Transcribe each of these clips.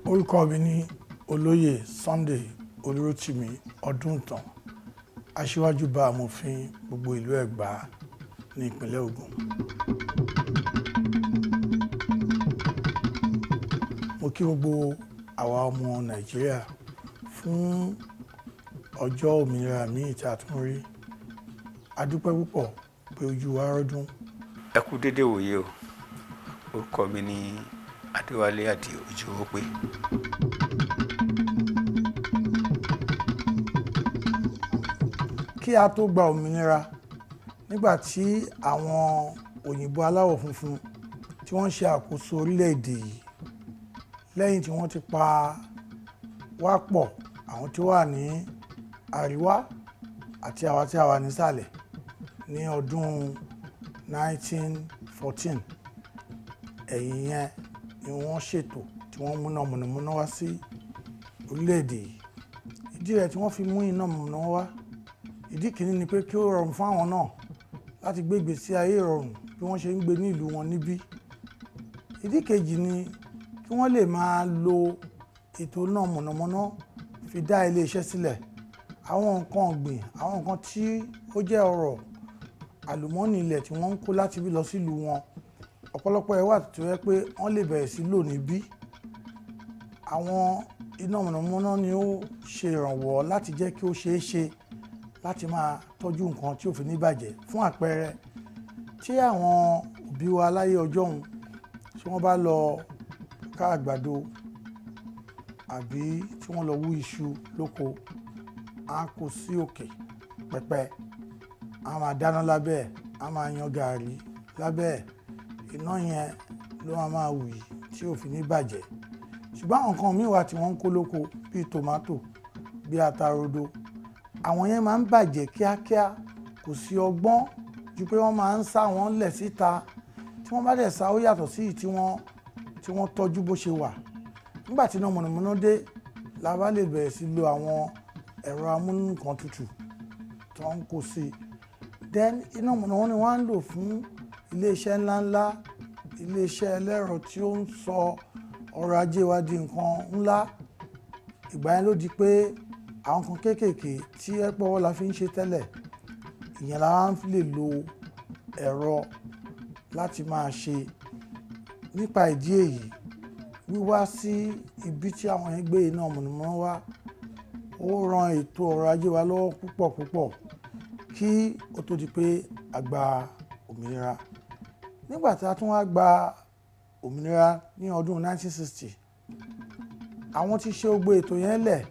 Orúkọ mi ni Olóyè Sunday Olúrótìmí Ọdúntàn, aṣíwájú bá amòfin gbogbo ìlú Ẹ̀gbá ní ìpínlẹ̀ Ògùn. Mo kí gbogbo àwa ọmọ Nàìjíríà fún ọjọ́ òmìnira míì tí a tún rí. A dúpẹ́ púpọ̀ pé ojú wa rọ́dún. Ẹ kú dédé wòye o. Orúkọ mi ni Adéwálé Àdìó Ìjòwòpé. Kí a tó gba òmìnira, nígbà tí àwọn òyìnbó aláwọ̀ funfun tí wọ́n ṣe àkóso orílẹ̀-èdè yìí, lẹ́yìn tí wọ́n ti pa wá pọ̀, àwọn tí wà ní àríwá àti àwa tí a wà nísàlẹ̀ ní ọdún 1914, ẹ̀yìn yẹn ni wọ́n ṣètò tí wọ́n mú iná mọ̀nàmọ́ná wá sí orílẹ̀-èdè yìí. Ìdí rẹ̀ tí wọ́n fi mú iná mọ̀nàmọ́ná wá, ìdí kìíní ni pé kí ó rọrùn fún àwọn náà láti gbé ìgbésí ayé ìrọ̀rùn bí wọ́n ṣe ń gbé ní ìlú wọn níbí. Ìdí kejì ni kí wọ́n lè máa lo ètò iná mọ̀nàmọ́ná fi dá ilé iṣẹ́ sílẹ̀. Àwọn nǹkan ọ̀gbìn, àwọn nǹkan tí ó jẹ́ ọrọ̀ àlùmọ́ọ́nì ilẹ̀ tí wọ́n ń kó láti bí lọ sílùú wọn, ọ̀pọ̀lọpọ̀ ẹ̀ wà tó yẹ pé wọ́n lè bẹ̀rẹ̀ sí lò níbí. Àwọn iná mọ̀nàmọ́ná ni ó ṣe ìrànwọ́ láti jẹ́ kí ó ṣeé ṣe láti máa tọ́jú nǹkan tí ò fi ní bàjẹ́. Fún àpẹẹrẹ, tí àwọn òbí wa láyé ọjọ́ òun tí wọ́n bá lọ ká àgbàdo àbí tí wọ́n lọ wú iṣu lóko, a kó sí òkè pẹpẹ, a máa dáná lábẹ́ ẹ̀, a máa yan gààrí lábẹ́ ẹ̀, iná yẹn ló máa wù yìí tí ò fi ní bàjẹ́. Ṣùgbọ́n àwọn nǹkan míì wà tí wọ́n ń kó lóko bíi tòmátò, bíi ata rodo, àwọn yẹn máa ń bàjẹ́ kíákíá, kò sí ọgbọ́n ju pé wọ́n máa ń sá wọn lẹ̀ síta. Tí wọ́n bá dẹ̀ sá, ó yàtọ̀ sí tí wọ́n tọ́jú bó ṣe wà. Nígbà tí iná mọ̀nàmọ́ná dé, la bá lè bẹ̀rẹ̀ sí lo àwọn ẹ̀rọ amúnúkan tutù tó ń kó sí. Then iná mọ̀nàmọ́ná ni wọ́n á ń lò fún iléeṣẹ́ ńláńlá, iléeṣẹ́ ẹlẹ́rọ tí ó ń sọ ọrọ̀ ajé wa di nǹkan ńlá. Ìgbà yẹn ló di pé àwọn kan kéékèèké tí ẹ̀pọ̀wọ́ la fi ń ṣe tẹ́lẹ̀, ìyẹn la wá lè lo ẹ̀rọ láti máa ṣe. Nípa ìdí èyí, wíwá sí ibi tí àwọn yẹn gbé iná mọ̀nàmọ́ná wá, ó ran ètò ọrọ̀ ajé wa lọ́wọ́ púpọ̀ púpọ̀ kí ó tó di pé a gba òmìnira. Nígbà tí a tún wá gba òmìnira ní ọdún 1960, àwọn tí ṣe gbogbo ètò yẹn lẹ̀,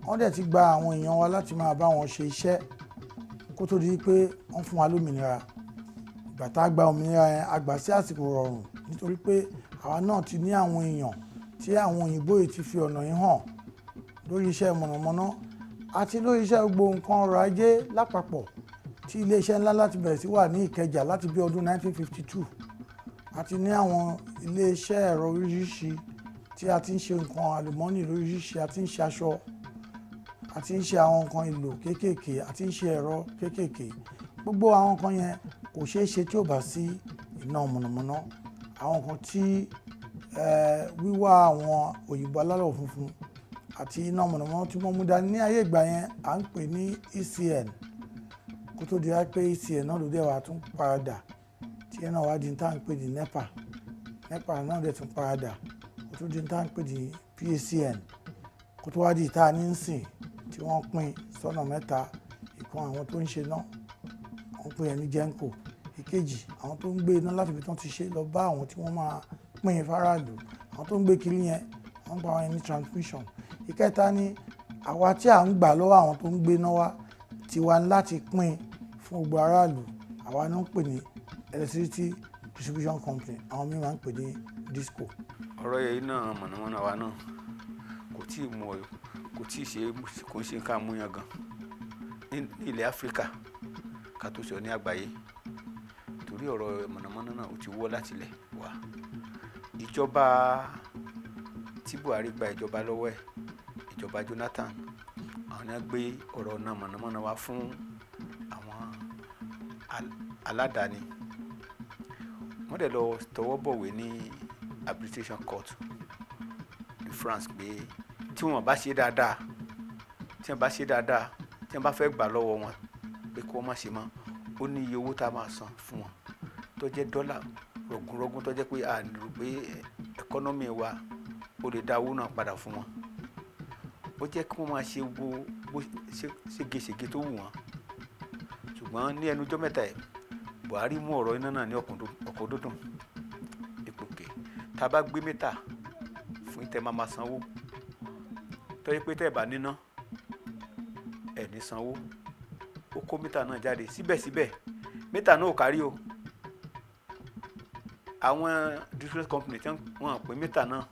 wọ́n dẹ̀ ti gba àwọn èèyàn wa láti máa bá wọn ṣe iṣẹ́ kó tó di pé wọ́n fún wa lómìnira. Ìgbà tá a gba òmìnira yẹn, a gbà sí àsìkò rọrùn nítorí pé àwa náà ti ní àwọn èèyàn tí àwọn òyìnbó yìí ti fi ọ̀nà yìí hàn lórí iṣẹ́ mọ̀nàmọ́ná àti lórí iṣẹ́ gbogbo nǹkan ọrọ̀ ajé lápapọ̀, tí iléeṣẹ́ ńlá láti bẹ̀rẹ̀ sí wà ní Ìkẹjà láti bí ọdún 1952. àti ní àwọn iléeṣẹ́ ẹ̀rọ oríṣiríṣi tí a ti ń ṣe nǹkan àlùmọ́ọ́nì lóríṣiríṣi, a ti ń ṣe aṣọ, a ti ń ṣe àwọn nǹkan èlò kéékèèké, a ti ń ṣe ẹ̀rọ kéékèèké. Gbogbo àwọn nǹkan yẹn kò ṣeé ṣe tí ò bá sí iná mọ̀nàmọ́ná. Àwọn nǹkan tí wíwá àwọn òyìnbó aláwọ̀ funfun àti iná mọ̀nàmọ́ná tí wọ́n mú dání ní ayé ìgbà yẹn à ń pè ní ECN. Kó tó di pé ECN náà ló dẹ̀ wá tún paradà, tí ẹ̀ náà wá di tá à ń pè ní NEPA. NEPA náà dẹ̀ tún paradà, kó tó di tá à ń pè ní PACN. Kó tó wá di ìta ní sìn tí wọ́n pín sọ́nà mẹ́ta. Ìkan àwọn tó ń ṣe náà, wọ́n pín ẹni Genco. Ìkejì, àwọn tó ń gbé iná láti ibi tí wọ́n ti ṣe lọ bá àwọn tí wọ́n máa pín fáráàlú. Àwọn tó ń gbé kiri yẹn, wọ́n ń pa àwọn ẹni transmission. Ìkẹta ni àwa tí à ń gbà lọ́wọ́ àwọn tó ń gbé iná wá tiwa láti pín fún gbogbo aráàlú. Àwa náà ń pè ní Electricity Distribution Company, àwọn míì máa ń pè ní DISCO. Ọ̀rọ̀ yẹn náà mọ̀nàmọ́ná wa náà kò tí ì mú ọ, kò tí ì ṣe, kò ń ṣe ká mú yan gan ní ilẹ̀ Áfíríkà ká tó sọ ní àgbáyé, torí ọ̀rọ̀ mọ̀nàmọ́ná náà ó ti wọ́ láti ilẹ̀ wá. Ìjọba tí Buhari gba ìjọba lọ́wọ́ ẹ̀, ìjọba Jonathan, àwọn náà gbé ọ̀rọ̀ náà mọ̀nàmọ́ná wá fún àwọn aládàáni wọ́n dẹ̀ lọ tọwọ́ bọ̀wé ní arbitration court ní France pé tí wọ́n bá ṣe dáadáa tí wọ́n bá fẹ́ gbà lọ́wọ́ wọn pé kí wọ́n má ṣe mọ́ ó ní iye owó tá a máa san fún wọn tó jẹ́ dọ́là rọ̀gùnrọ̀gùn tó jẹ́ pé a rò pé ẹkọ́nọ́mì wa ó lè dá owó náà padà fún wọn ó jẹ́ kí wọ́n máa ṣe bó ségesège tó wù wọ́n ṣùgbọ́n ní ẹnujọ́ mẹ́ta ẹ̀ Buhari mú ọ̀rọ̀ iná náà ní ọ̀kọ̀dúndùn ìpòkè tá a bá gbé mítà fún ìtẹ́ máa sanwó tó yẹ pé tẹ́ ẹ̀ bá níná ẹ̀ ní sanwó ó kó mítà náà jáde síbẹ̀síbẹ̀ mítà náà ò kárí o àwọn distribution company tí wọ́n pè mítà náà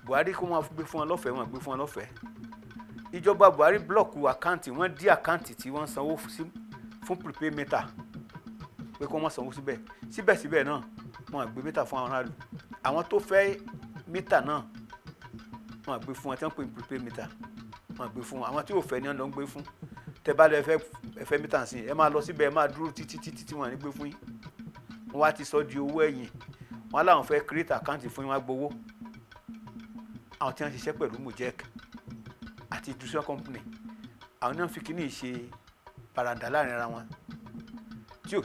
Buhari kó wọn gbé fún wọn lọ́fẹ̀ẹ́ wọn gbé fún wọn lọ́fẹ̀ẹ́ ìjọba Buhari blọọkù àkáǹtì wọ́n dí àkáǹtì tí wọ́n sanwó fún prepaid mítà pé kó wọ́n sanwó síbẹ̀síbẹ̀ náà wọ́n gbé mítà fún àwọn aráàlú àwọn tó fẹ́ mítà náà wọ́n gbé fún wọn tí wọ́n pè ní prepaid mítà wọ́n gbé fún wọn àwọn tí ò fẹ́ ni wọ́n lọ ń gbé fún tẹ́ bá lọ ẹ fẹ́ mítà sí ẹ máa lọ síbẹ̀ ẹ máa dúró títí tí wọ́n ní gbé fún yín wọ́n wá ti sọ di owó ẹ̀yìn wọ́n láwọn fẹ́ create àkáǹtì fún yín wá gbowó àwọn tí wọ́n ṣiṣẹ́ pẹ̀lú Mujek àti distribution company àwọn náà fi kíní ṣe paranda láàrin ara wọn tí ò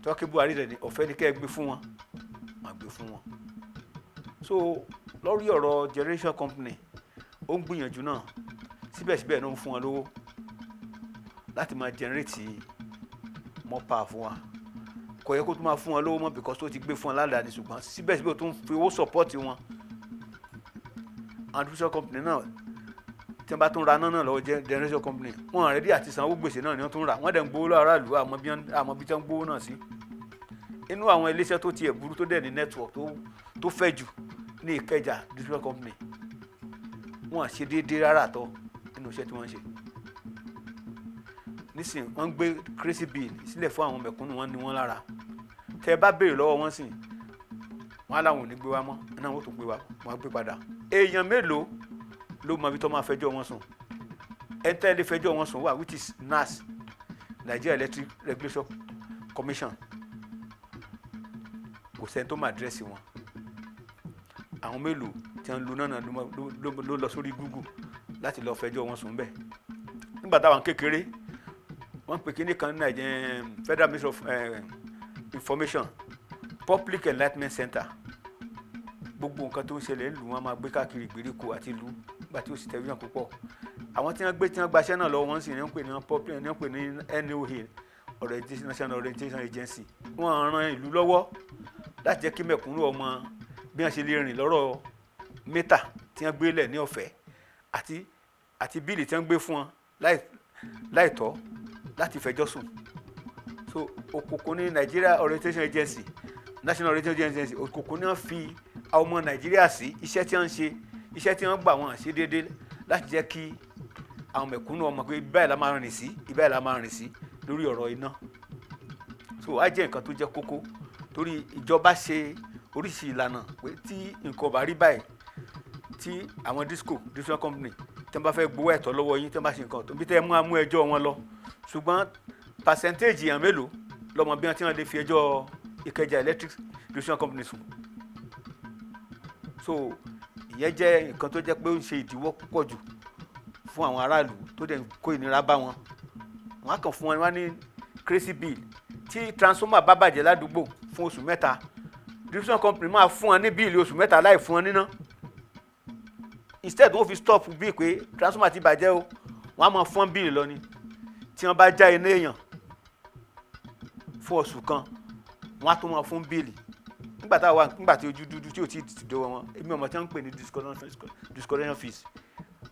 tọ́kí Buhari rẹ̀ ní ọ̀fẹ́ ní kẹ́ ẹ gbé fún wọn máa gbé fún wọn. So lórí ọ̀rọ̀ generation company ó ń gbìyànjú náà síbẹ̀síbẹ̀ ló ń fún wọn lówó láti máa generate more power fún wa kò yẹ kó tún máa fún wọn lówó mọ́ because tó ti gbé fún wọn ládàá ní ṣùgbọ́n síbẹ̀síbẹ̀ tó ń fi owó support wọn and distribution company náà tí wọ́n bá tún ra náà lọ́wọ́ generation company wọ́n ready àti sanwó gbèsè náà ni wọ́n tún rà wọ́n dẹ̀ ń gbowó lọ́wọ́ aráàlú àmọ́ bí tí wọ́n ń gbowó náà sí. inú àwọn iléeṣẹ́ tó tiẹ̀ burú tó dẹ̀ ní network tó fẹ́ jù ní Ìkẹjà distribution company wọ́n ṣe déédéé rárá tọ́ nínú iṣẹ́ tí wọ́n ń ṣe. nísìnyí wọ́n ń gbé crazy bill sílẹ̀ fún àwọn mẹ̀kúnnù wọn ní wọ́n lára tẹ́ ẹ bá béèrè lọ́wọ́ wọn sìn wọ́n á láwọn ò ní gbé wa mọ́ náà wọ́n tún gbé wa wọ́n á gbé padà. èèyàn mélòó ló mọ ibi tó máa fẹjọ́ wọn sùn ẹntẹ́lẹ̀ fẹjọ́ wọn sùn wà which is NARS Nigeria Electric Regulation Commission kò sẹ́ni tó máa dírẹ́sì wọn àwọn mélòó tí wọ́n lu náà ló lọ sórí Google láti lọ fẹjọ́ wọn sùn bẹ́ẹ̀ nígbà táwọn kékeré wọ́n pè kíní kan ní Federal Ministry of Information Public Enlightenment Center gbogbo nǹkan tó ń ṣẹlẹ̀ ń lù wọ́n máa gbé káàkiri ìgbèríko àti ìlú nígbà tí ó sì tẹ̀wé púpọ̀ àwọn tí wọ́n gbaṣẹ́ náà lọ́wọ́ wọn sì ní wọ́n pè ní NOA National Orientation Agency wọ́n ran ìlú lọ́wọ́ láti jẹ́ kí mẹ̀kúnnù ọmọ bí wọ́n ṣe lè rìn lọ́rọ̀ mítà tí wọ́n gbé lẹ̀ ní ọ̀fẹ́ àti bíìlì tí wọ́n gbé fún wọn láìtọ́ láti fẹjọ́ sùn. So òkùnkùn ní Nigeria Orientation Agency National Orientation Agency òkùnkùn ní wọ́n fi àwọn ọmọ Nàìjíríà sí iṣẹ́ tí wọ́n ń ṣe iṣẹ́ tí wọ́n gbà wọ́n ṣe déédéé láti jẹ́ kí àwọn mẹ̀kúnnù ọmọ pé ibà ìlà máa rìn sí lórí ọ̀rọ̀ iná. So á jẹ́ nǹkan tó jẹ́ kókó torí ìjọba ṣe oríṣi ìlànà pé tí nǹkan bá rí báyìí tí àwọn distribution company tí wọ́n bá fẹ́ gbowó ẹ̀tọ́ lọ́wọ́ yín tí wọ́n bá ṣe nǹkan tó bí tẹ́ ẹ mú ẹjọ́ wọn lọ ṣùgbọ́n percentage èèyàn mélòó lọ́mọ bí wọ́n ti lè fi ẹjọ́ Ìkẹjà Electric Distribution Company sùn. So ìyẹn jẹ́ nǹkan tó jẹ́ pé ó ń ṣe ìdíwọ́ púpọ̀ jù fún àwọn aráàlú tó dẹ̀ kó ìnira bá wọn. Wọ́n á kàn fún wọn wá ní crazy bill tí transformer bá bàjẹ́ ládùúgbò fún oṣù mẹ́ta distribution company máa fún wọn ní bíìlì oṣù mẹ́ta láì fún wọn níná. Instead wọ́n fi stop bíi pé transformer ti bàjẹ́ o wọ́n á máa fún bíìlì lọ ni tí wọ́n bá já iná èèyàn fún oṣù kan wọ́n á tún máa fún bíìlì nígbà tí ojú dúdú tí ò tí ì dọwọ́ wọn èmi ọmọ tí wọ́n ń pè ní discussion fees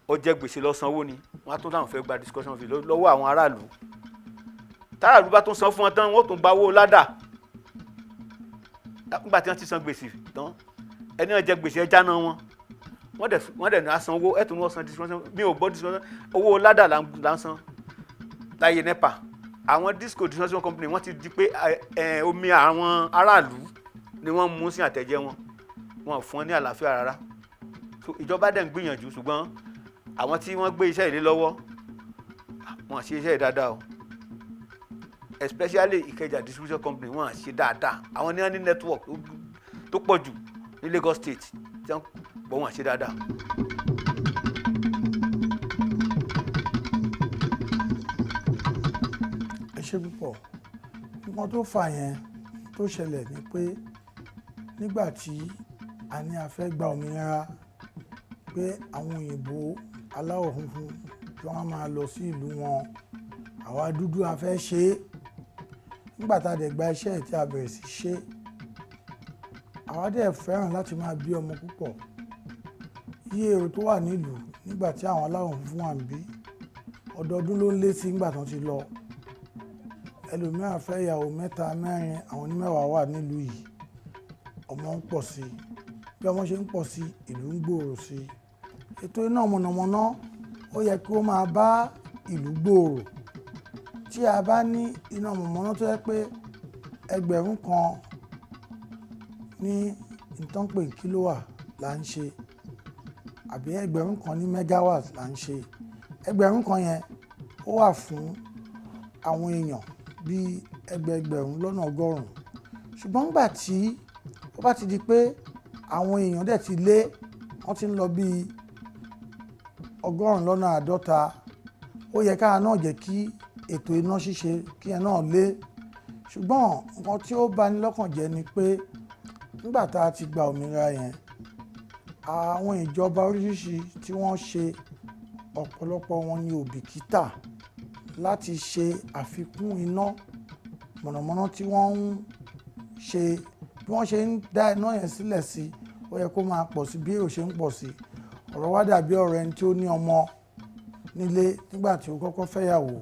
ó jẹ́ gbèsè lọ sanwó ni wọ́n á tún láwọn fẹ́ gba discussion fees lọ́wọ́ àwọn aráàlú táráàlú bá tún san fún wọn tán wọ́n tún gba owó ládà nígbà tí wọ́n ti san gbèsè tán ẹni náà jẹ gbèsè ẹja náà wọ́n dẹ̀ ní asan owó ẹ̀tún wọ́n san discussion mi ò gbọ́ discussion owó ládà là ń san láyé NEPA àwọn distribution company wọ́n ti di pé omi àwọn aráàlú ni wọ́n mú sí àtẹ̀jẹ́ wọn fún wọn ní àlàáfíà rárá. So ìjọba dẹ̀ ń gbìyànjú ṣùgbọ́n àwọn tí wọ́n gbé iṣẹ́ ìlé lọ́wọ́ wọn ṣe iṣẹ́ dáadáa o especially Ìkẹjà distribution company wọ́n ṣe dáadáa àwọn ní wọ́n ní network tó pọ̀ jù ní Lagos State tí wọ́n bọ̀ wọ́n ṣe dáadáa. ẹ ṣe púpọ̀ nǹkan tó fà yẹn tó ṣẹlẹ̀ ni pé nígbà tí a ní a fẹ́ gba òmìnira pé àwọn òyìnbó aláwọ̀ funfun tí wọ́n máa lọ sí ìlú wọn àwa dúdú a fẹ́ ṣe é nígbà tá a dẹ̀ gba iṣẹ́ tí a bẹ̀rẹ̀ sí ṣe àwa dẹ̀ fẹ́ràn láti máa bí ọmọ púpọ̀ iye èrò tó wà nílùú nígbà tí àwọn aláwọ̀ funfun wà ń bí ọdọọdún ló ń lé sí nígbà tán ti lọ ẹlòmíràn fẹ́ ìyàwó 3 4 àwọn onímẹ́wàá wà nílùú yìí ọmọ ń pọ̀ sí bí ọmọ ṣe ń pọ̀ sí ìlú ń gbòòrò sí ètò iná mọ̀nàmọ́ná ó yẹ kí ó máa bá ìlú gbòòrò tí a bá ní iná mọ̀nàmọ́ná tó yẹ pé 1000 kan ní ìtànpè kílówà là ń ṣe àbí 1000 kan ní megawatt là ń ṣe 1000 kan yẹn ó wà fún àwọn èèyàn bíi ẹgbẹẹgbẹ̀rún lọ́nà ọgọ́rùn-ún ṣùgbọ́n nígbà tí ó bá ti di pé àwọn èèyàn dẹ̀ ti lé wọ́n ti ń lọ bíi 100 lọ́nà 50 ó yẹ káà náà jẹ́ kí ètò iná ṣíṣe kí ẹ náà lé ṣùgbọ́n nǹkan tí ó bani lọ́kàn jẹ́ ni pé nígbà tá a ti gba òmìnira yẹn àwọn ìjọba oríṣiríṣi tí wọ́n ṣe ọ̀pọ̀lọpọ̀ wọn ní òbìkítà láti ṣe àfikún iná mọ̀nàmọ́ná tí wọ́n ń ṣe bí wọ́n ṣe ń dá iná yẹn sílẹ̀ sí ó yẹ kó máa pọ̀ sí bí èrò ṣe ń pọ̀ sí ọ̀rọ̀ wá dàbí ọ̀rọ̀ ẹni tí ó ní ọmọ nílé nígbà tí ó kọ́kọ́ fẹ́yàwó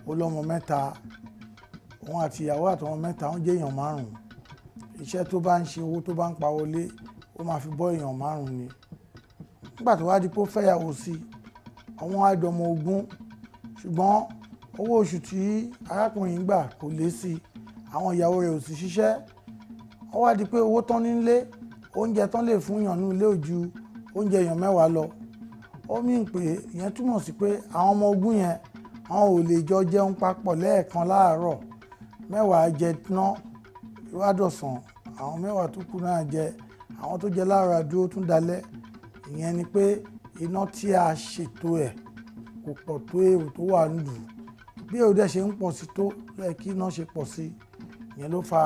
ó lọ́mọ 3 òun àti ìyàwó àtọmọ 3 wọ́n jẹ́ èèyàn 5 iṣẹ́ tó bá ń ṣe owó tó bá ń pa wọlé ó máa fi bọ́ èèyàn 5 ni nígbà tó wá di pé ó fẹ́yàwó sí àwọn àdọmọ 20 ṣùgbọ́n owó oṣù tí arákùnrin gbà kò lé sí àwọn ìyàwó rẹ̀ ò sì ṣiṣẹ́ ó wá di pé owó tán nílé oúnjẹ tán lè fún èèyàn ní ilé ojú oúnjẹ èèyàn 10 lọ ó mì pé ìyẹn túmọ̀ sí pé àwọn ọmọ 20 yẹn àwọn ò lè jọ jẹun papọ̀ lẹ́ẹ̀kan láàárọ̀ 10 jẹ tán ìwádọ̀sán àwọn 10 tó kù náà jẹ àwọn tó jẹ láàárọ̀ dúró tún dalẹ́ ìyẹn ni pé iná tí a ṣètò ẹ̀ kò pọ̀ tó èrò tó wà nílùú bí èrò dẹ̀ ṣe ń pọ̀ sí tó lẹ́ẹ̀ kí iná ṣe pọ̀ sí ìyẹn ló fa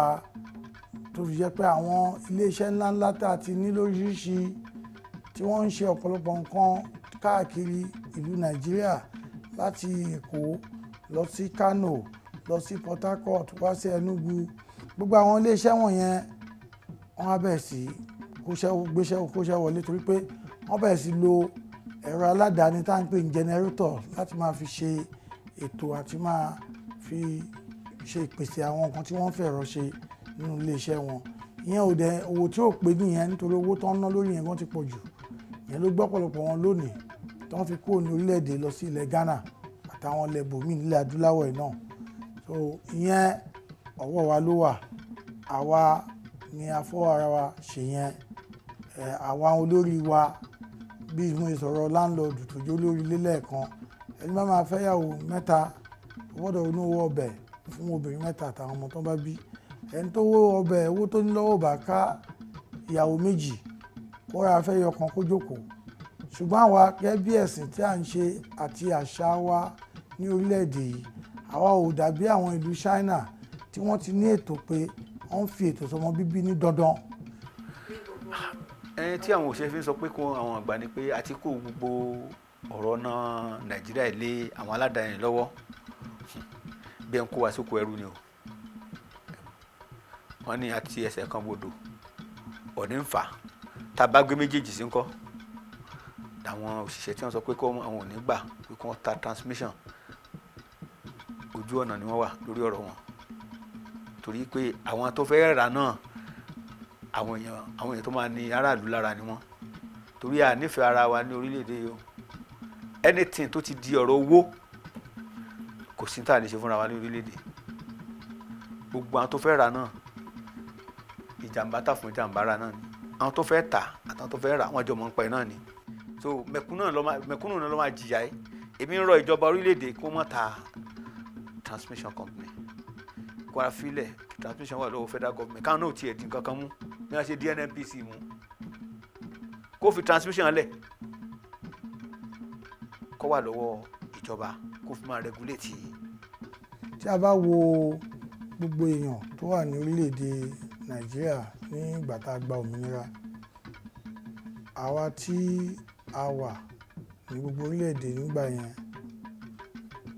tó fi jẹ́ pé àwọn iléeṣẹ́ ńláńlá tá a ti ní lóríṣiríṣi tí wọ́n ń ṣe ọ̀pọ̀lọpọ̀ nǹkan káàkiri ìlú Nàìjíríà láti Èkó lọ sí Kano lọ sí Port Harcourt wá sí Enugu gbogbo àwọn iléeṣẹ́ wọ̀nyẹn wọ́n á bẹ̀rẹ̀ sí kóṣẹ́ wọlé torí pé wọ́n bẹ̀rẹ̀ sí lo ẹ̀rọ aládàáni tá à ń pè ní jẹnẹrétọ̀ láti máa fi ṣe ètò àti máa fi ṣe ìpèsè àwọn nǹkan tí wọ́n fẹ̀rọ ṣe nínú iléeṣẹ́ wọn ìyẹn ò dẹ̀ owó tí ò pé nìyẹn nítorí owó tó ń ná lórí yẹn gan ti pọ̀ jù ìyẹn ló gbọ́ pọ̀lọpọ̀ wọn lónìí tí wọ́n fi kúrò ní orílẹ̀-èdè lọ sí ilẹ̀ Ghana àtàwọn ilẹ̀ bòmíì nílẹ̀ adúláwọ̀ yìí náà so ìyẹn ọwọ́ wa ló wà àwa ni a fọ́ ara wa ṣe yẹn àwa olórí wa bí mo sọ̀rọ̀ láńlọ́ọ̀dù tó jó lórí ilé lẹ́ẹ̀kan ẹni bá máa fẹ́yàwó 3 gbọ́dọ̀ inú owó ọbẹ̀ fún obìnrin 3 àtàwọn ọmọ tó bá bí ẹni tó wó ọbẹ̀ owó tó ní lọ́wọ́ bá ká ìyàwó 2 kó ra fẹ́ yọkan kó jókòó ṣùgbọ́n àwa gẹ́gẹ́ bí ẹ̀sìn tí à ń ṣe àti àṣà wa ní orílẹ̀-èdè yìí àwa ò dàbí àwọn ìlú China tí wọ́n ti ní ètò pé wọ́n fi ètò sọmọ bíbí ní dandan. ẹni tí àwọn òṣèré fi ń sọ pé kó àwọn àgbà ni pé àti kó gbogbo ọ̀rọ̀ náà Nàìjíríà lé àwọn aládàáni lọ́wọ́ bí ẹ̀ ń kó wa sóko ẹrú ni o wọ́n ní àti ẹsẹ̀ kan bodò ọ̀ní ń fà tá a bá gbé méjèèjì sí ń kọ́ àwọn òṣìṣẹ́ tí wọ́n sọ pé kó àwọn ò ní gbà pé kó wọ́n ta transmission ojú ọ̀nà ni wọ́n wà lórí ọ̀rọ̀ wọn torí pé àwọn tó fẹ́ rà náà àwọn èèyàn tó máa ní aráàlú lára ni wọ́n torí à nífẹ̀ẹ́ ara wa ní orílẹ̀-èdè yìí o anything tó ti di ọ̀rọ̀ owó kò sí tá a lè ṣe fúnra wa ní orílẹ̀-èdè gbogbo àwọn tó fẹ́ rà náà ìjàmbá tà fún ìjàmbá rà náà ni àwọn tó fẹ́ tà àtàwọn tó fẹ́ rà wọ́n jọ mọ̀ ń pa ẹ̀ náà ni so mẹ̀kúnnù náà ló máa jìyà ẹ́ èmi ń rọ ìjọba orílẹ̀-èdè kó má ta transmission company Kwara filẹ̀ transmission wà lọ́wọ́ federal government káwọn náà tiẹ̀ dín kankan mú bí wọ́n ṣe di NNPC mú kó fi transmission lẹ̀ kó wà lọ́wọ́ ìjọba kó fi máa regulate. tí a bá wo gbogbo èèyàn tó wà ní orílẹ̀-èdè Nàìjíríà ní ìgbà tá a gba òmìnira, àwa tí a wà ní gbogbo orílẹ̀-èdè nígbà yẹn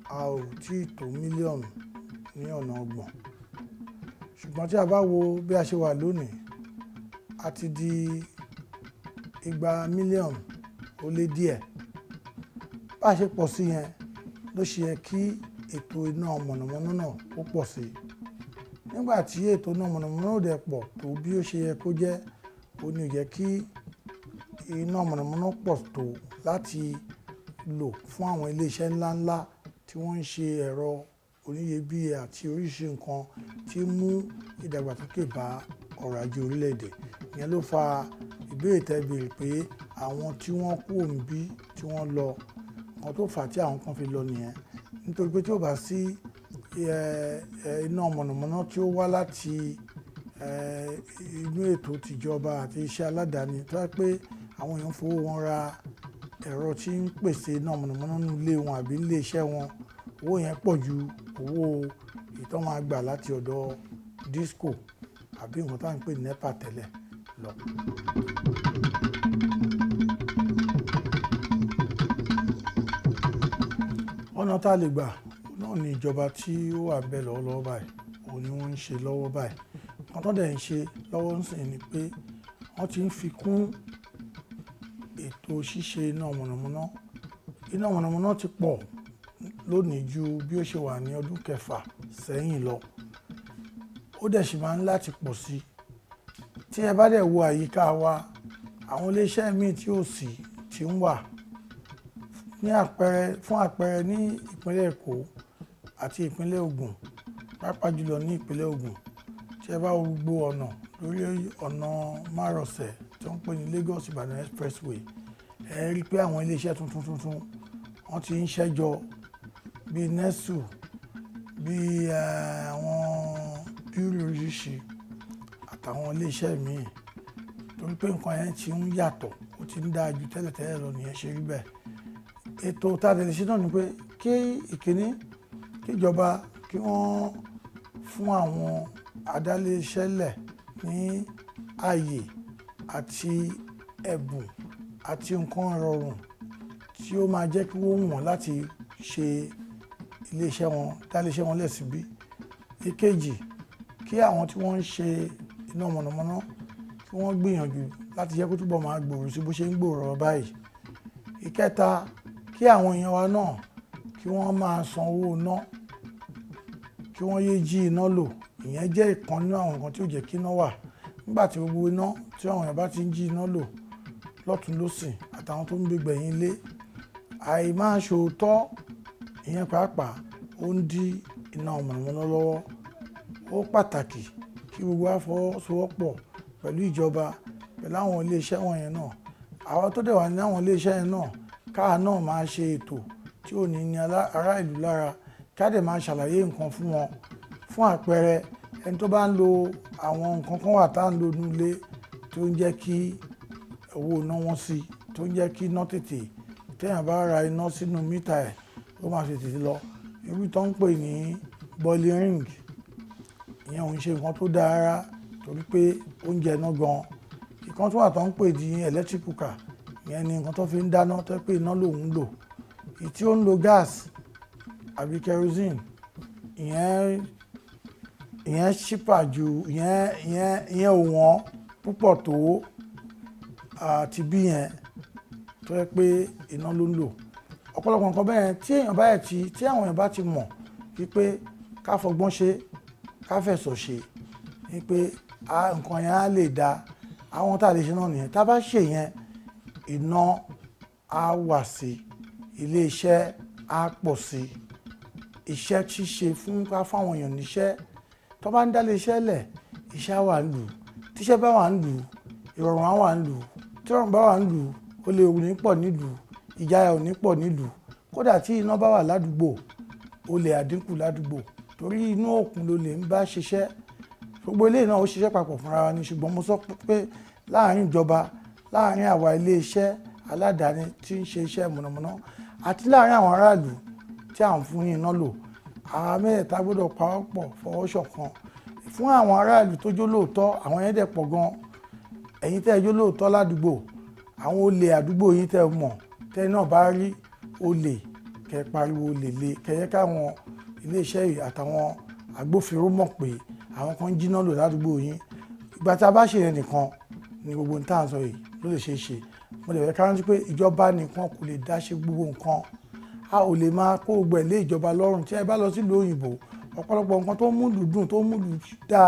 a ò tí ì tó mílíọ̀nù ní ọ̀nà ọgbọ̀n, ṣùgbọ́n tí a bá wo bí a ṣe wà lónìí a ti di 200 mílíọ̀nù ó lé díẹ̀. bá a ṣe pọ̀ sí yẹn ló ṣe yẹ kí ètò iná mọ̀nàmọ́ná náà ó pọ̀ sí. nígbà tí ètò iná mọ̀nàmọ́ná ò dẹ̀ pọ̀ tó bí ó ṣe yẹ kó jẹ́, ó ní ó yẹ kí iná mọ̀nàmọ́ná pọ̀ tó láti lò fún àwọn iléeṣẹ́ ńláńlá tí wọ́n ń ṣe ẹ̀rọ oníyebíye àti oríṣiríṣi nǹkan tí mú ìdàgbàsókè bá ọrọ̀ ajé orílẹ̀-èdè. ìyẹn ló fa ìbéèrè tẹ́ béèrè pé àwọn tí wọ́n kú òǹbí tí wọ́n lọ, nǹkan tó fà á tí àwọn kan fi lọ nìyẹn. nítorí pé tí ó bá sí iná mọ̀nàmọ́ná tí ó wá láti inú ètò tìjọba àti iṣẹ́ aládàáni, tó yẹ pé àwọn èèyàn fowó wọn ra ẹ̀rọ tí ń pèsè iná mọ̀nàmọ́ná nínú ilé wọn àbí ilé iṣẹ́ wọn, owó yẹn pọ̀ ju owó ìtọ́ máa gbà láti ọ̀dọ̀ disco àbí nǹkan tá à ń pè ní NEPA tẹ́lẹ̀ lọ. ọ̀nà tá a lè gbà náà ni ìjọba tí ó wà bẹ́ẹ̀ lọ́wọ́lọ́wọ́ báyìí òun ni wọ́n ń ṣe lọ́wọ́ báyìí. nǹkan tó dẹ̀ ń ṣe lọ́wọ́ nísìnyí ni pé wọ́n ti ń fi kún ètò ṣíṣe iná mọ̀nàmọ́ná. iná mọ̀nàmọ́ná ti pọ̀ lónìí ju bí ó ṣe wà ní ọdún 6 sẹ́yìn lọ, ó dẹ̀ sì máa ń láti pọ̀ sí. tí ẹ bá dẹ̀ wo àyíká wa, àwọn iléeṣẹ́ míì tí ò sí ti ń wà. fún àpẹẹrẹ ní ìpínlẹ̀ Èkó àti ìpínlẹ̀ Ògùn, pàápàá jùlọ ní ìpínlẹ̀ Ògùn, tí ẹ bá wo gbogbo ọ̀nà lórí ọ̀nà márosẹ̀ tó ń pè ní Lagos Ìbàdàn Expressway, ẹ rí i pé àwọn iléeṣẹ́ tuntun wọ́n ti ń ṣẹ́jọ bíi NESU, bíi àwọn bíúrì oríṣiríṣi àtàwọn iléeṣẹ́ míì, torí pé nǹkan yẹn ti ń yàtọ̀, ó ti ń dáa ju tẹ́lẹ̀tẹ́lẹ̀ lọ, nìyẹn ṣe rí bẹ́ẹ̀. ètò tá a lè ṣe náà ni pé kí ìjọba kí wọ́n fún àwọn adáléeṣẹ́lẹ̀ ní ààyè àti ẹ̀bùn àti nǹkan rọrùn tí ó máa jẹ́ kí wọ́n wù wọ́n láti ṣe iléeṣẹ́ wọn, dáléeṣẹ́ wọn lẹ́sìn bí. ìkejì, kí àwọn tí wọ́n ń ṣe iná mọ̀nàmọ́ná kí wọ́n gbìyànjú láti jẹ́ kó túbọ̀ máa gbòòrò sí bó ṣe ń gbòòrò báyìí. ìkẹta, kí àwọn èèyàn wa náà kí wọ́n máa san owó iná, kí wọ́n yéé jí iná lò. ìyẹn jẹ́ ìkan nínú àwọn nǹkan tí ó jẹ́ kí iná wà. nígbà tí gbogbo iná tí àwọn èèyàn bá ti ń jí iná lò lọ́tùn lósìn àtàwọn tó ń gbé gbẹ̀yìn ilé, àìmáa ṣòótọ́ ìyẹn pàápàá ó ń dí iná mọ̀nàmọ́ná lọ́wọ́. ó pàtàkì kí gbogbo wa fọwọ́sowọ́pọ̀ pẹ̀lú ìjọba, pẹ̀lú àwọn iléeṣẹ́ wọ̀nyẹn náà. àwọn tó dẹ̀ wà ní àwọn iléeṣẹ́ yẹn náà, káà náà máa ṣe ètò tí ò ní ní ará ìlú lára, ká dẹ̀ máa ṣàlàyé nǹkan fún wọn. fún àpẹẹrẹ, ẹni tó bá ń lo àwọn nǹkan kan wà tá à ń lò nílé tó ń jẹ́ kí owó iná wọn sí, tó ń jẹ́ kí iná tètè, téèyàn bá ra iná sínú mítà ẹ̀ ó máa tètè lọ. irú tó ń pè ní boiling ring, ìyẹn òun ṣe nǹkan tó dáa rárá, torí pé oúnjẹ iná gan. ìkan tó wà tó ń pè ní electric cooker, ìyẹn ni nǹkan tó fi ń dáná tó pé iná lòun lò. èyí tí ó ń lo gas àbí kerosene, ìyẹn ṣípà ju ìyẹn ò wọ́n púpọ̀ tó àti bí yẹn tó yẹ pé iná ló ń lò. ọ̀pọ̀lọpọ̀ nǹkan bẹ́ẹ̀ tí àwọn èèyàn bá ti mọ̀ wípé ká fọgbọ́n ṣe, ká fẹ̀sọ̀ ṣe, wípé nǹkan yẹn á lè da. àwọn tá a lè ṣe náà nìyẹn. tá a bá ṣe yẹn, iná á wà sí, iléeṣẹ́ á pọ̀ sí, iṣẹ́ ṣíṣe fún ká fáwọn èèyàn níṣẹ́. tó bá ń dá iléeṣẹ́ lẹ̀, iṣẹ́ á wà ń lù. tíṣẹ́ bá wà ń lù, ìrọ̀rùn á wà ń lù. tí ìrọ̀rùn bá wà ń lù, olè ò ní pọ̀ nílùú, ìjayà ò ní pọ̀ nílùú. kódà tí iná bá wà ládùúgbò, olè àdínkù ládùúgbò. torí inú òkun ló lè ń bá ṣiṣẹ́. Gbogbo eléyìí náà ó ṣiṣẹ́ papọ̀ fúnra wa ni, ṣùgbọ́n mo sọ pé láàárín ìjọba, láàárín àwa ilé iṣẹ́ aládàáni tí ń ṣe iṣẹ́ mọ̀nàmọ́ná àti láàárín àwọn aráàlú tí à ń fún ní iná lò, àwa mẹ́tẹ̀ẹ̀ta gbọ́dọ̀ pawọ́pọ̀ fọwọ́ ṣọ̀kan fún àwọn aráàlú tó jó lóòótọ́. Àwọn yẹn dẹ̀ pọ̀ gan. Ẹ̀yin tẹ́ ẹ jó lóòótọ́ ládùúgbò, àwọn olè àdúgbò yín tẹ́ ẹ mọ̀, tẹ́ ẹ náà bá rí olè kẹ́ pariwo olè lé, kẹ́ yẹ káwọn ilé iṣẹ́ yìí àtàwọn agbófinró mọ̀ pé àwọn kan jí iná lò ládùúgbò yín. Ìgbà tá a bá ṣe yẹn nìkan ni gbogbo ohun tá à ń sọ yìí ló lè ṣeé ṣe. Mo lè fẹ́ ká rántí pé ìjọba nìkan kò lè dá ṣe gbogbo nǹkan. A ò lè máa kó gbogbo ẹ̀ lé ìjọba lọ́rùn. Tí ẹ bá lọ sílùú òyìnbó, ọ̀pọ̀lọpọ̀ nǹkan tó múlùú dùn, tó múlùú dá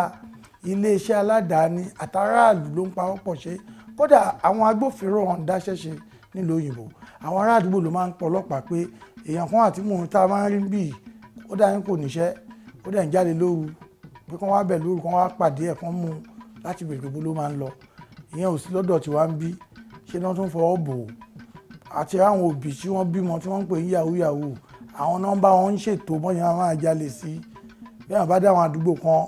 ilé iṣẹ́ aládàáni àtàráàlú ló ń pawọ́pọ̀ ṣe. Kódà àwọn agbófinró hàn dáṣẹ́ ṣe nílùú òyìnbó. Àwọn ará àdúgbò ló máa ń pọ̀ ọlọ́pàá pé èèyàn kan àti mò ń ta máa ń rí bíi ó dá yín kò níṣẹ́, ó dẹ̀ ń jáde lóru pé kán wá bẹ̀ lóru, kán wá pàdé ẹ̀, kán mú un láti bèrè gbogbo ló máa ń lọ. Ìyẹn ò sí lọ́dọ̀ tí wá ń bí, ṣé náà tún fọwọ́ bò ó. Àti àwọn òbí tí wọ́n bímọ tí wọ́n ń pè ní yahoo yahoo, àwọn nọ́mbà wọn ń ṣètò bọ́yá máa jalè sí. Bí àwọn bá dá àwọn àdúgbò kan,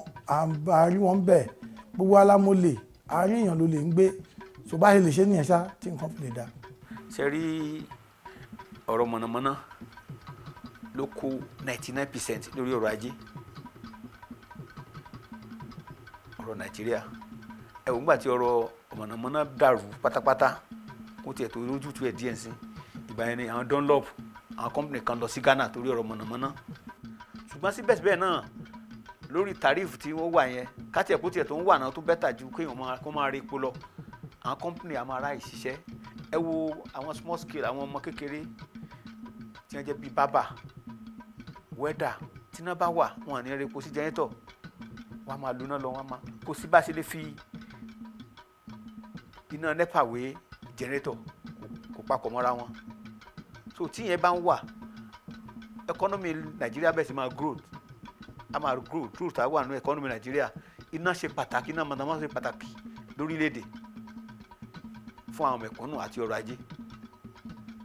àárí wọn bẹ̀, gbogbo alámọ̀lé, àárín èèyàn ló lè ń gbé. So báyìí lè ṣe nìyẹn ṣá tí nǹkan fi lè dá. Ṣé rí ọ̀rọ̀ mọ̀nàmọ́ná ló kó 99% lórí ọrọ̀ ajé ọ̀rọ̀ Nàìjíríà. Ẹ wò nígbà tí ọ̀rọ̀ mọ̀nàmọ́ná dàrú pátápátá kó tiẹ̀ tó lójútu ẹ̀ díẹ̀ sí, ìgbà yẹn ni àwọn Dunlop, àwọn company kan lọ sí Ghana torí ọ̀rọ̀ mọ̀nàmọ́ná. Ṣùgbọ́n síbẹ̀síbẹ̀ náà lórí tàrífù tí wọ́n wà yẹn, kátiẹ̀ kó tiẹ̀ tó ń wà náà tó bẹ́tà ju kéèyàn kó máa rí epo lọ. Àwọn company àmọ́ ara ìṣiṣẹ́. Ẹ wo àwọn small scale, àwọn ọmọ kékeré tí wọ́n jẹ́ bíi bábà, wẹ́dà, tí iná bá wà wọn à ní epo sí jẹ́nẹ́tọ̀, wọ́n á máa lo iná lọ, wọ́n á máa kó sí bá ṣe lè fi iná NEPA wé jẹ́nẹ́tọ̀, kò papọ̀ mọ́ra wọn. So tí yẹn bá ń wà, economy Nàìjíríà bẹ́ẹ̀ sì máa grow, a máa grow tá a wà nínú economy Nàìjíríà. Iná ṣe pàtàkì, iná mọ̀nàmọ́ná ṣe pàtàkì lórílẹ̀‐èdè fún àwọn mẹ̀kúnnù àti ọrọ̀ ajé.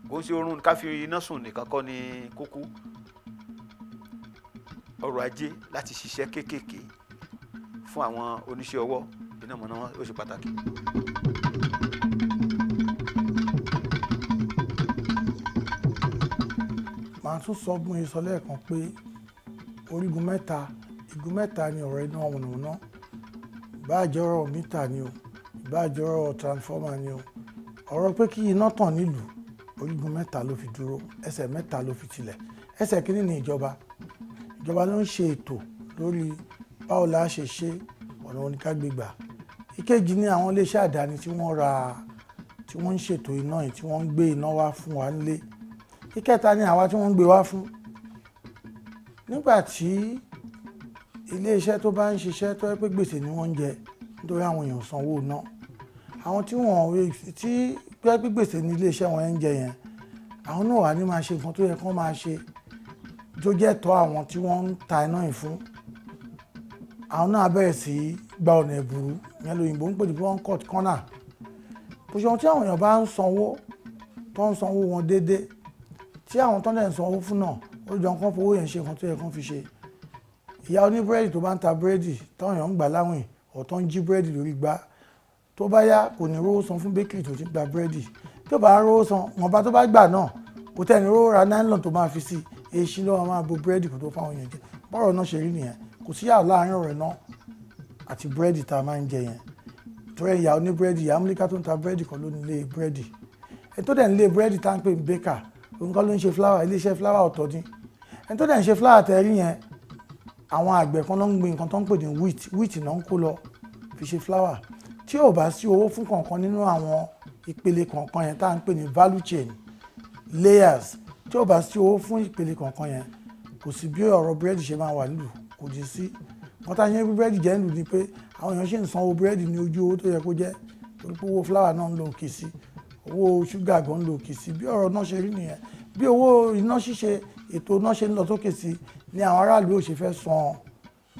Kò ń ṣe oorun ká fi iná sùn nìkan kọ́ ni kókó. Ọrọ̀ ajé láti ṣiṣẹ́ kéékèèké fún àwọn oníṣẹ́ ọwọ́, iná mọ̀nàmọ́ná ó ṣe pàtàkì. Màá tún sọ fún yín sọ lẹ́ẹ̀kan pé orígun mẹ́ta ni ọ̀rọ̀ iná mọ̀nàmọ́ná. Ìbáà jẹ́ ọ̀rọ̀ mítà ni o, ìbáà jẹ́ ọ̀rọ̀ transformer ni o. Ọ̀rọ̀ pé kí iná tàn nílùú, orígun mẹ́ta ló fi dúró, ẹsẹ̀ mẹ́ta ló fi tilẹ̀. Ẹsẹ̀ kìíní ni ìjọba ló ń ṣe ètò lórí báwo la ṣe ṣe ọ̀nà oníkágbégbà. Ìkejì ni àwọn iléeṣẹ́ àdáni tí wọ́n ń ṣètò iná yìí, tí wọ́n ń gbé iná wá fún wa nílé. Ìkẹta ni àwa tí wọ́n ń gbé wá fún. Nígbà tí iléeṣẹ́ tó bá ń ṣiṣẹ́ tó yẹ pé gbèsè ni wọ́n ń jẹ nítorí àwọn èèyàn sanwó iná, àwọn tí pé gbèsè ní iléeṣẹ́ wọn ń jẹ yẹn, àwọn náà wà ní máa ṣe nǹkan tó yẹ kán máa ṣe tó jẹ́ tọ́ àwọn tí wọ́n ń ta iná yìí fún. Àwọn náà bẹ̀rẹ̀ sí gba ọ̀nà ẹ̀bùrú, ìyẹn lóyìnbó ń pè ní one cut corner. Bùṣọ̀ tí àwọn èèyàn bá ń sanwó wọn déédéé, tí àwọn tó ń dẹ̀ ń sanwó fún náà ó jọ nǹkan fowó yẹn ṣe nǹkan tó yẹ kán fi ṣe. Ìyá oníbúrẹ́dì tó bá ń ta búrẹ́dì táwọn èèyàn ń gbà láwìn ọ̀ tó ń jí búrẹ́dì lórí igbá, tó bá yá kò ní rówó san fún bakery tó ti gba búrẹ́dì. Tó bá rówó san, wọ́n tó bá gbà náà kò tẹ́ ní rówó ra nylon tó máa fi sí, èsì ló máa bo búrẹ́dì kò tó fáwọn èèyàn jẹ. Bọ́rọ̀ náà ṣe rí nìyẹn. Kò sí yàrá láàárín ọ̀rẹ́ náà àti búrẹ́dì tá a máa ń jẹ yẹn. Torí ìyá oníbúrẹ́dì, ìyá Amúlíkà tó ń ta búrẹ́dì kan ló ní ilé búrẹ́dì. Ẹni tó dẹ̀ ń lé búrẹ́dì tá ń pè ní baker, òun kọ́ ló ń ṣe fúláwà, iléeṣẹ́ fúláwà ọ̀tọ̀ ni. Ẹni tó dẹ̀ ń ṣe fúláwà tẹ̀rí yẹn, àwọn àgbẹ̀ kan ló ń gbin nǹkan tó ń pè ní wheat náà ń kó lọ fi ṣe fúláwà. Tí ò bá sí owó fún kọ̀ọ̀kan nínú àwọn ìpele kọ̀ọ̀kan yẹn tá à ń pè ní value chain layers, tí ò bá sí owó fún ìpele kọ̀ọ̀kan yẹn, kò sí bí ọ̀rọ̀ búrẹ́dì ṣe máa wà nílùú, kò jí sí. Wọ́n tá yẹn bí búrẹ́dì jẹ́ nílùú ni pé àwọn èèyàn ṣì ń sanwó búrẹ́dì ní ojú owó tó yẹ kó jẹ́, torí pé owó fúláwà náà ń lọ òkè sí, owó ṣúgà gan ń lọ òkè sí. Bí ọ̀rọ̀ náà ṣe rí nìyẹn. Bí owó iná ṣíṣe, ètò iná ṣe ń lọ sókè sí ni àwọn aráàlú ò ṣe fẹ́ san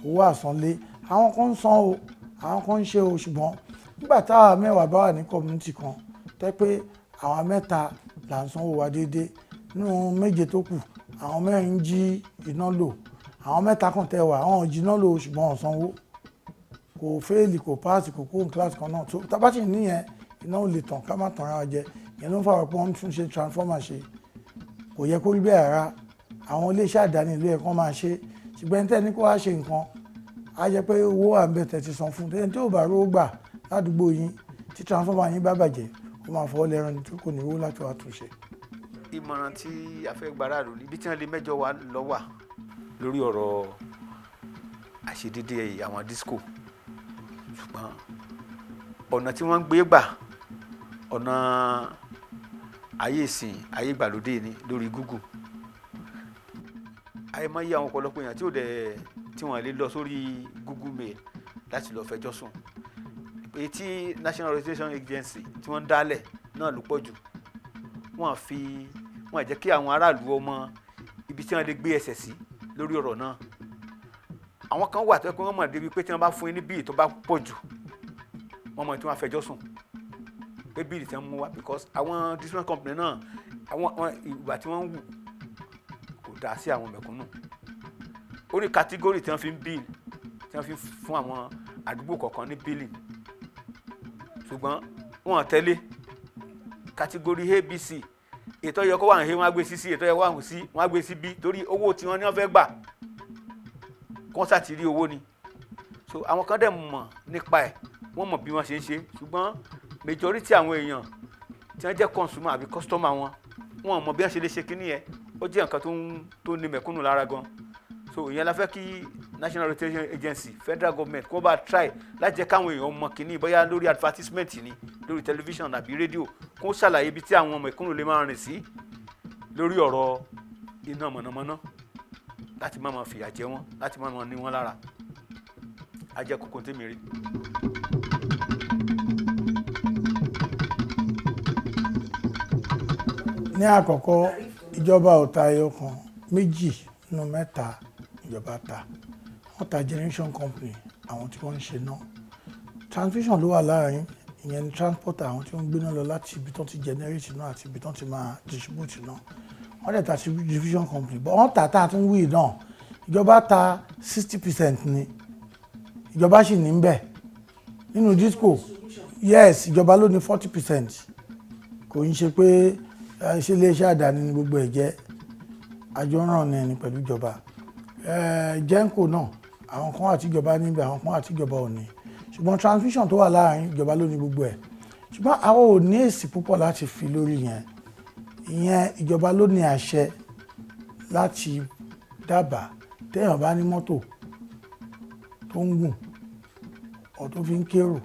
owó àsanlé. Àwọn kan ń san o, àwọn kan ń ṣe o, ṣùgbọ́n nígbà táwa mẹ́wàá bá wà ní community kan tẹ́ pé àwọn mẹ́ta là ń sanwó wa déédéé, nínú méje tó kù àwọn mẹ́rin jí iná lò, àwọn mẹ́ta kan tẹ́ wà àwọn jìnnà lò ṣùgbọ́n ọ̀sánwó kò fẹ́ẹ̀lì kò páàsì kò kó kíláàsì kan náà tó tábàtì níyẹn iná ò lè tàn ká má tàn ara jẹ ìyẹn ló ń fà pé wọ́n tún ṣe transformer ṣe kò yẹ kó rí bẹ́ẹ̀ rárá àwọn iléeṣẹ́ àdáni ìlú ẹ̀kọ́ máa ṣe ṣùgbọ́n tẹ́ ní kó wá ṣe nǹkan á jẹ́ pé owó à ń bẹ̀ tẹ́ ti san fún tẹ́ni tí ò bá rówó gbà ládùúgbò yín tí transformer yín bá bàjẹ́ ó máa fọwọ́ lẹ́rán ní tó kò ní owó láti wá túnṣe. ìmọ̀ràn tí a fẹ́ gbára lò níbi tí wọ́n lè mẹ́jọ wa lọ wà lórí ọ̀rọ̀ àṣedédé àwọn disco ṣùgbọ́n ọ̀nà tí wọ́n ń gbé gbà ọ̀nà ayé ìsìn ayé ìgbàlódé ni lórí Google àìmọye àwọn ọ̀pọ̀lọpọ̀ èèyàn tí wọ́n lè lọ sórí Google Mail láti lọ fẹjọ́ sùn èyí tí National Registration Agency tí wọ́n ń dálẹ̀ náà ló pọ̀ jù wọ́n jẹ́ kí àwọn aráàlú ọmọ ibi tí wọ́n lè gbé ẹsẹ̀ sí lórí ọ̀rọ̀ náà àwọn kan wà tó yẹ kó wọ́n mọ̀ débi pé tí wọ́n bá fún yín ní bíi tó bá pọ̀ jù wọ́n mọ̀ tí wọ́n fẹjọ́ sùn pé bíi tí wọ́n mú wá because àwọn distribution company náà àwọn ìwà tí wọ́n ń wù kò dáa sí àwọn mẹ̀kúnnù ó ní category tí wọ́n fi ń bíìlì tí wọ́n fi fún àwọn àdúgbò kọ̀ọ̀kan ní bíìlì ṣùgbọ́n wọ́n tẹ́lẹ̀ category ABC ètò yẹ kó wà ní wọ́n á gbé sí C ètò yẹ kó wà ní C wọ́n á gbé sí B torí owó tí wọ́n ní wọ́n fẹ́ gbà kọ́nsàtì rí owó ni so àwọn kan dẹ̀ mọ̀ nípa ẹ̀ wọ́n mọ̀ bí wọ́n ṣe ń ṣe ṣùgbọ́n majority àwọn èèyàn tí wọ́n jẹ́ consumer àbí customer wọn mọ̀ bí wọ́n ṣe lè ṣe kíní yẹn ó jẹ́ nǹkan tó ní mẹ̀kúnnù lára gan so ìyẹn la fẹ́ kí National Registration Agency federal government kó bá try láti jẹ́ káwọn èèyàn mọ̀ kíní bóyá lórí advertisement ni lórí television àbí rédíò kó ṣàlàyé ibi tí àwọn mẹ̀kúnnù lè máa rìn sí lórí ọ̀rọ̀ iná mọ̀nàmọ́ná láti má máa fìyà jẹ wọ́n láti má máa ní wọ́n lára á jẹ́ kókó tèmi rí. ní àkọ́kọ́ ìjọba ò ta ẹyọ kan méjì nínú mẹ́ta ìjọba ta wọ́n ta generation company àwọn tí wọ́n ń ṣe náà transmission ló wà láàrin ìyẹn ni transporter àwọn tí wọ́n ń gbéná lọ láti ibi tó ti generate náà àti ibi tó ti máa distribute náà wọ́n dẹ̀ ta distribution company but wọ́n ta tá a tún wí náà ìjọba ta 60% ni ìjọba sì ní bẹ́ẹ̀ nínú disco yes ìjọba ló ní 40% kò ń ṣe pé ṣe iléeṣẹ́ àdáni ní gbogbo ẹ̀ jẹ́ àjọràn ní ẹni pẹ̀lú ìjọba Genco náà àwọn kan àti ìjọba níbẹ̀ àwọn kan àti ìjọba ò ní ṣùgbọ́n transmission tó wà láàrin ìjọba ló ní gbogbo ẹ̀ ṣùgbọ́n àwọn ò ní èsì púpọ̀ láti fi lórí yẹn ìyẹn ìjọba ló ní àṣẹ láti dábàá téèyàn bá ní mọ́tò tó ń gùn ọ̀ tó fi ń kérò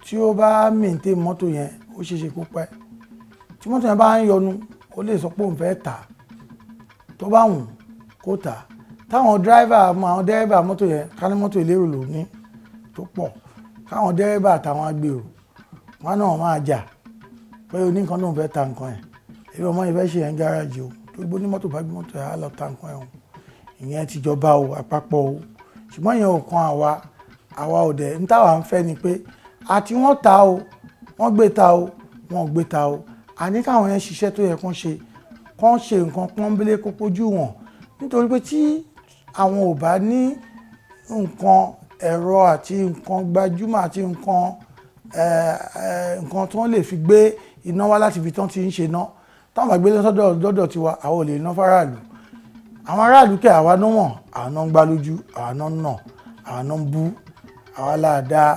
tí ó bá maintain mọ́tò yẹn ó ṣeéṣe kó pẹ́ tí mọ́tò yẹn bá ń yọnu ó lè sọ pé òun fẹ́ tà tó bá wùn kó tà táwọn dẹ́rẹ́bà mọ́tò yẹn ká ní mọ́tò elérò ló ní tó pọ̀ káwọn dẹ́rẹ́bà àtàwọn agbèrò wọn náà máa jà pé oníkan náà fẹ́ ta nǹkan ẹ̀ èyí ọmọ yẹn fẹ́ ṣe yẹn gáràjì o tó gbó ní mọ́tò bá gbé mọ́tò yẹn á lọ ta nǹkan ẹ̀ o ìyẹn tìjọba o àpapọ̀ o ṣùgbọ́n ìyẹn ò kan àwa ò dẹ̀ ń táwa ń fẹ́ ni pé àti wọ́n ta o wọ́n gbé ta o wọ́n gbé ta o àní káwọn yẹn ṣiṣẹ́ tó yẹ kán ṣe nǹkan pọ́nbélé kó pójú wọn nítorí pé tí àwọn ò bá ní nǹkan ẹ̀rọ àti nǹkan gbajúmọ̀ àti nǹkan tí wọ́n lè fi gbé iná wá láti ibi tí wọ́n ti ń ṣe ná táwọn bá gbé lọ́dọ̀ tiwa àwọn ò lè ná fáráàlú àwọn aráàlú kẹ́ àwa náà wọ̀n àwọn náà ń gbá lójú àwọn náà ń nà àwọn náà ń bú àwa láàdáa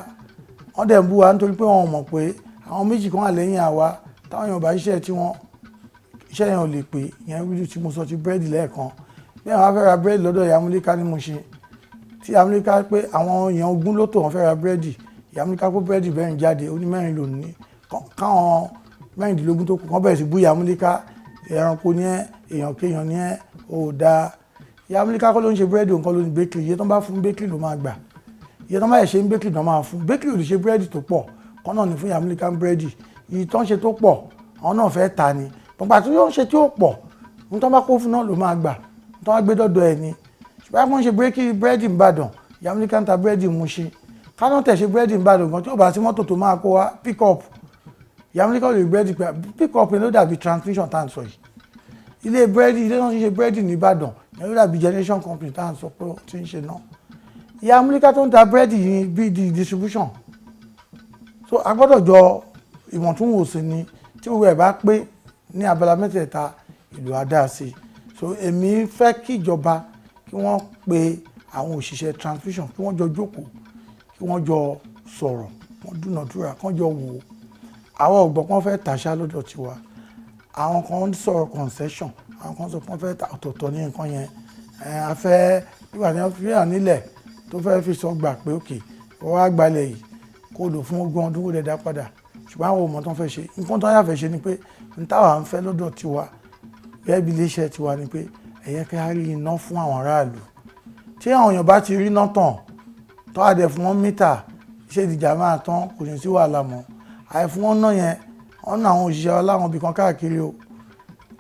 wọ́n dẹ̀ ń bú wa nítorí pé wọ́n mọ̀ pé àwọn méjì kan wà lẹ́yìn àwa táwọn èèyàn bá ṣiṣẹ́ tí wọ́n iṣẹ́ yẹn ò lè pè yẹn wíjú tí mo sọ ti búrẹ́dì lẹ́ẹ̀kan bí àwọn fẹ́ ra búrẹ́dì lọ́dọ̀ ìyá Múlíká ní Mùṣín tí ìyá Múlíká pé àwọn èèyàn ogún ló tò wọ́n fẹ́ ra búrẹ́dì ìyá Múlíká kó búrẹ́dì bẹ́ẹ̀ jáde ó ní mẹ́rin ló ní káwọn mẹ́rìndínlógún tó kù kán bẹ̀rẹ̀ sí bú ìyá Múlíká ẹranko ní ẹ èèyàn kéèyàn ní ẹ ò dáa ìyá Múlíká kọ́ ló ń ṣe búrẹ́dì òǹkan ló ní bakery iye tó ń bá fún bakery ló máa gbà iye tó ń bá yẹ ṣe ń bakery náà máa fún bakery ò lè ṣe búrẹ́dì tó pọ̀ kọ́ náà ní fún ìyá Múlíká búrẹ́dì iye tó ń ṣe tó pọ̀ àwọn náà fẹ́ ta ni pọ̀pọ̀ tó yóò ń ṣe tí ó pọ̀ ní tó bá kó fún náà ló máa gbà ní tó bá gbé dọ́dọ̀ ẹ̀ ni ṣùgbọ́n wọ́n ṣe búrẹ́dì Ìbàdàn ìyá Múlíká ń ta búrẹ́dì Mùṣín káná tẹ̀ ṣe búrẹ́dì Ìbàdàn gan tí ó bá sí mọ́tò tó máa kó wá pick up ìyá Múlíká lè búrẹ́dì pick up ló dàbí transmission tá à ń sọ yìí ilé búrẹ́dì ilé náà ṣe búrẹ́dì ní Ìbàdàn ẹ̀rọ dàbí generation company tá à ń sọ pé ó ti ń ṣe náà ìyá Múlíká tó ń ta búrẹ́dì yìí bíi di distribution so a gbọ́dọ̀ jọ ìwọ̀ntúnwòsì ni tí gbogbo ẹ̀ bá pé ní abala mẹ́tẹ̀ẹ̀ta ìlú á dá sí so èmi fẹ́ kí ìjọba kí wọ́n pe àwọn òṣìṣẹ́ transmission kí wọ́n jọ jókòó kí wọ́n jọ sọ̀rọ̀ wọ́n dúnàdúrà kán jọ wò ó àwọn ọ̀gbọ́n kan fẹ́ tàṣà lọ́dọ̀ tiwa àwọn kan ń sọ̀rọ̀ concession àwọn kan sọ pé wọ́n fẹ́ ta ọ̀tọ̀ọ̀tọ̀ ní nǹkan yẹn a fẹ́ nígbà tí wọ́n fi hàn nílẹ̀ tó fẹ́ fi sọ gbà pé òkè wọ́n wá gbalẹ̀ yìí kó lò fún ogún ọdún kó lè dá padà ṣùgbọ́n àwọn ọmọ tó ń fẹ́ ṣe nǹkan tó ń yàfẹ́ ṣe ni pé n táwa ń fẹ́ lọ́dọ̀ tiwa gẹ́gẹ́ bí iléeṣẹ́ tiwa ni pé ẹ̀yẹ kí á rí iná fún àwọn aráàlú tí àwọn èèyàn bá ti rí iná tàn tó àdẹ fún wọn mítà iṣẹ́ ìdìjà máa tán kò ní sí wàhálà mọ́ àìfún wọn náà yẹn wọn náà àwọn òṣìṣẹ́ wa láwọn ibì kan káàkiri o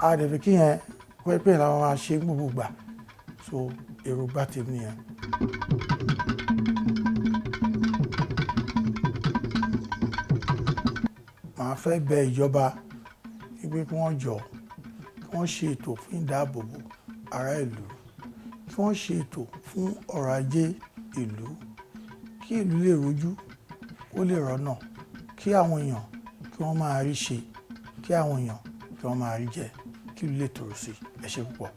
àdẹ̀fẹ́ kí yẹn pẹ́pẹ́ làwọn máa ṣe gbogbo gbà so èròǹgbà tèmi yẹn. màá fẹ́ bẹ ìjọba wípé kí wọ́n jọ kí wọ́n ṣe ètò fún ìdáàbòbò ará ìlú kí wọ́n ṣe ètò fún ọrọ̀ ajé ìlú kí ìlú lè rojú kó lè rọ́nà kí àwọn èèyàn kí wọ́n máa rí ṣe kí àwọn èèyàn kí wọ́n máa rí jẹ kí ìlú lè tòrò sí ẹ ṣé púpọ̀.